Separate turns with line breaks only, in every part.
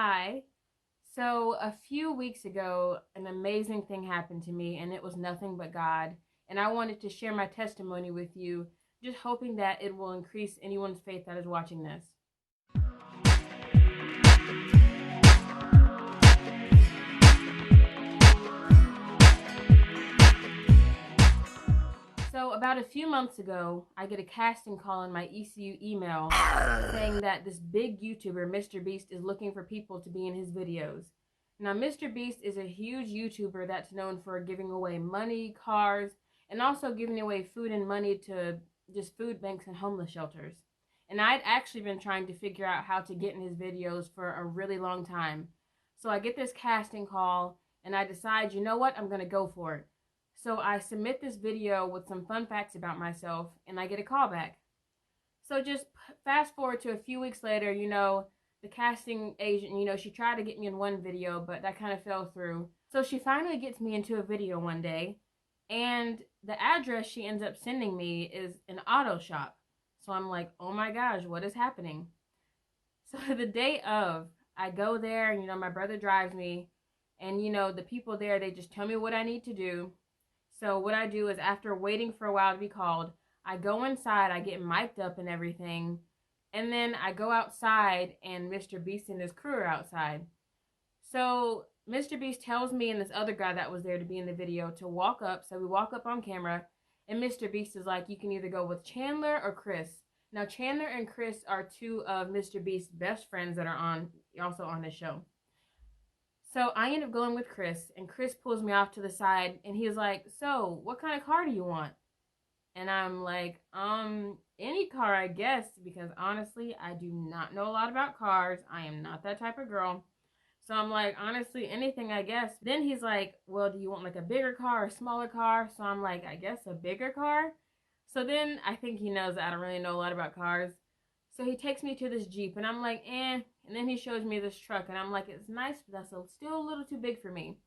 Hi. So, a few weeks ago, an amazing thing happened to me, and it was nothing but God. And I wanted to share my testimony with you, just hoping that it will increase anyone's faith that is watching this. So, about a few months ago, I get a casting call in my ECU email saying that this big YouTuber, Mr. Beast, is looking for people to be in his videos. Now, Mr. Beast is a huge YouTuber that's known for giving away money, cars, and also giving away food and money to just food banks and homeless shelters. And I'd actually been trying to figure out how to get in his videos for a really long time. So I get this casting call, and I decide, you know what, I'm going to go for it. So I submit this video with some fun facts about myself, and I get a call back. So just fast forward to a few weeks later, the casting agent, she tried to get me in one video, but that kind of fell through. So she finally gets me into a video one day, and the address she ends up sending me is an auto shop. So I'm like, oh my gosh, what is happening? So the day of, I go there, and my brother drives me, and the people there, they just tell me what I need to do. So what I do is, after waiting for a while to be called, I go inside, I get mic'd up and everything, and then I go outside, and Mr. Beast and his crew are outside. So Mr. Beast tells me and this other guy that was there to be in the video to walk up. So we walk up on camera, and Mr. Beast is like, you can either go with Chandler or Chris. Now, Chandler and Chris are two of Mr. Beast's best friends that are also on the show. So I end up going with Chris, and Chris pulls me off to the side, and he's like, so what kind of car do you want? And I'm like, any car, I guess, because honestly, I do not know a lot about cars. I am not that type of girl. So I'm like, honestly, anything, I guess. Then he's like, well, do you want like a bigger car or a smaller car? So I'm like, I guess a bigger car. So then I think he knows that I don't really know a lot about cars. So he takes me to this Jeep, and I'm like, eh. And then he shows me this truck, and I'm like, it's nice, but that's still a little too big for me.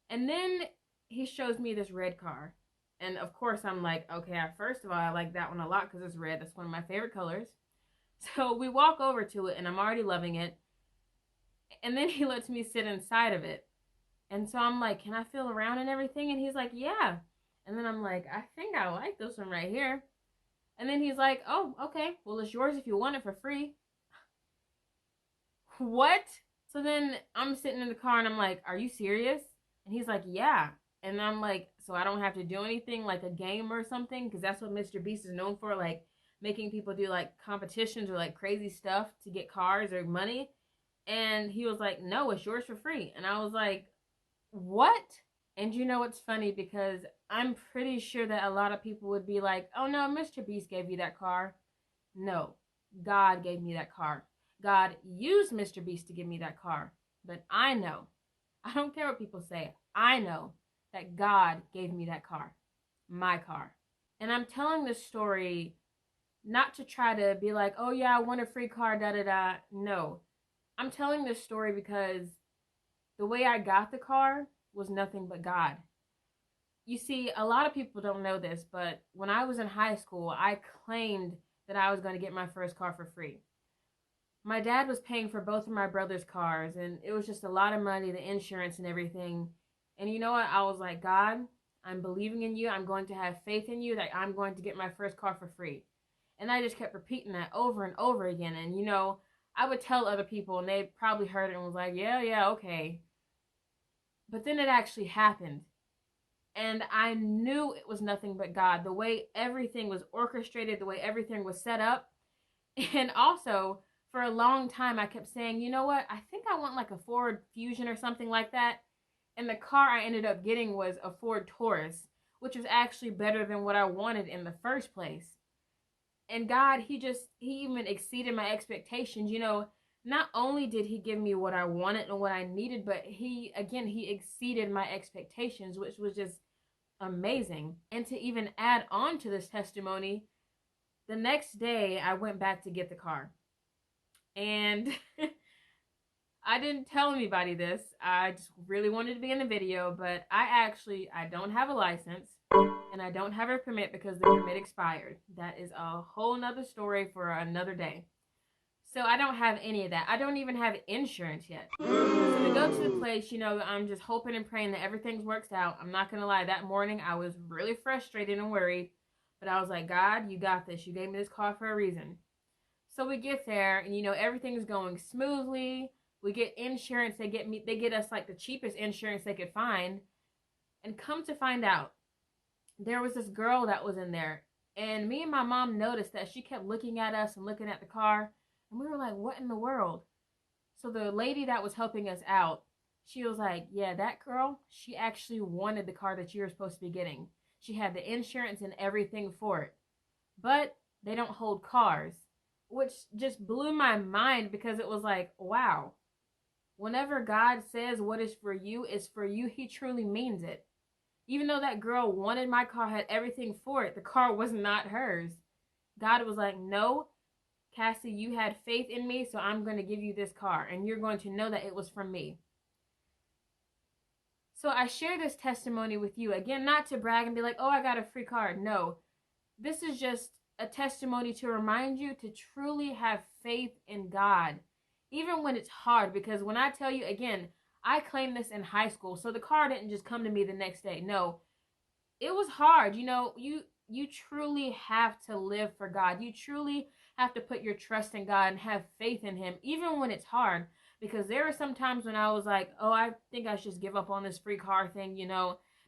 And then he shows me this red car. And of course, I'm like, okay, first of all, I like that one a lot because it's red. That's one of my favorite colors. So we walk over to it, and I'm already loving it. And then he lets me sit inside of it. And so I'm like, can I feel around and everything? And he's like, yeah. And then I'm like, I think I like this one right here. And then he's like, oh, okay. Well, it's yours if you want it for free. What? So then I'm sitting in the car, and I'm like, are you serious? And he's like, yeah. And I'm like, so I don't have to do anything like a game or something? Because that's what Mr. Beast is known for, like making people do like competitions or like crazy stuff to get cars or money. And he was like, no, it's yours for free. And I was like, what? And what's funny? Because I'm pretty sure that a lot of people would be like, oh no, Mr. Beast gave you that car. No, God gave me that car. God used Mr. Beast to give me that car. But I know, I don't care what people say, I know that God gave me that car, my car. And I'm telling this story not to try to be like, oh yeah, I want a free car, da da da. No, I'm telling this story because the way I got the car was nothing but God. You see, a lot of people don't know this, but when I was in high school, I claimed that I was going to get my first car for free. My dad was paying for both of my brother's cars, and it was just a lot of money, the insurance and everything. And you know what? I was like, God, I'm believing in you. I'm going to have faith in you that I'm going to get my first car for free. And I just kept repeating that over and over again. And I would tell other people, and they probably heard it and was like, yeah, yeah, okay. But then it actually happened. And I knew it was nothing but God. The way everything was orchestrated, the way everything was set up. And also, for a long time, I kept saying, you know what? I think I want like a Ford Fusion or something like that. And the car I ended up getting was a Ford Taurus, which was actually better than what I wanted in the first place. And God, he even exceeded my expectations. Not only did he give me what I wanted and what I needed, but he exceeded my expectations, which was just amazing. And to even add on to this testimony, the next day I went back to get the car. And I didn't tell anybody this. I just really wanted to be in the video, but I don't have a license, and I don't have a permit because the permit expired. That is a whole nother story for another day. So I don't have any of that. I don't even have insurance yet. So we go to the place, I'm just hoping and praying that everything works out. I'm not going to lie. That morning I was really frustrated and worried. But I was like, God, you got this. You gave me this car for a reason. So we get there and, everything's going smoothly. We get insurance. They get us like the cheapest insurance they could find. And come to find out, there was this girl that was in there. And me and my mom noticed that she kept looking at us and looking at the car. And we were like, what in the world? So the lady that was helping us out, she was like, yeah, that girl, she actually wanted the car that you were supposed to be getting. She had the insurance and everything for it. But they don't hold cars, which just blew my mind because it was like, wow. Whenever God says what is for you is for you, he truly means it. Even though that girl wanted my car, had everything for it, the car was not hers. God was like, no, Cassie, you had faith in me, so I'm going to give you this car, and you're going to know that it was from me. So I share this testimony with you, again, not to brag and be like, oh, I got a free car. No, this is just a testimony to remind you to truly have faith in God, even when it's hard. Because when I tell you, again, I claimed this in high school, so the car didn't just come to me the next day. No, it was hard. You truly have to live for God. You truly have to put your trust in God and have faith in him, even when it's hard. Because there are some times when I was like, oh, I think I should just give up on this free car thing.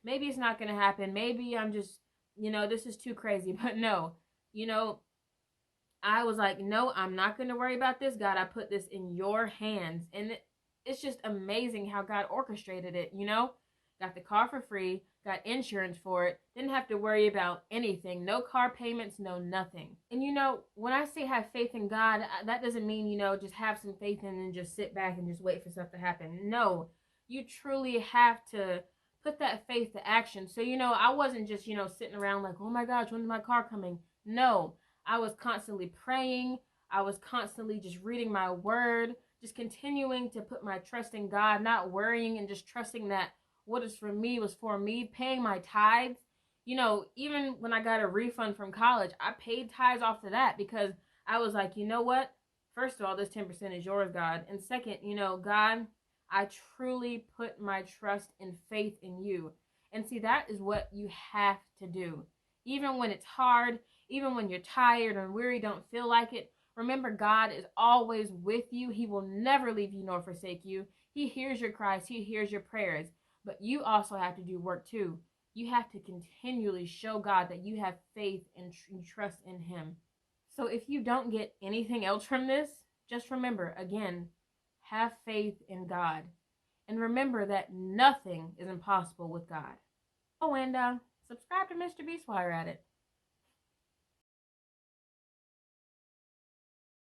Maybe it's not going to happen. Maybe I'm just, this is too crazy. But no, I was like, no, I'm not going to worry about this. God, I put this in your hands. And it's just amazing how God orchestrated it, Got the car for free, got insurance for it, didn't have to worry about anything. No car payments, no nothing. And when I say have faith in God, that doesn't mean, just have some faith and then just sit back and just wait for stuff to happen. No, you truly have to put that faith to action. So, I wasn't just, sitting around like, oh my gosh, when's my car coming? No, I was constantly praying. I was constantly just reading my word, just continuing to put my trust in God, not worrying and just trusting that what is for me was for me, paying my tithes. Even when I got a refund from college, I paid tithes off of that because I was like, you know what? First of all, this 10% is yours, God. And second, God, I truly put my trust and faith in you. And see, that is what you have to do. Even when it's hard, even when you're tired and weary, don't feel like it, remember God is always with you. He will never leave you nor forsake you. He hears your cries. He hears your prayers. But you also have to do work too. You have to continually show God that you have faith and trust in him. So if you don't get anything else from this, just remember, again, have faith in God. And remember that nothing is impossible with God. Oh, and subscribe to Mr. Beast while you're at it.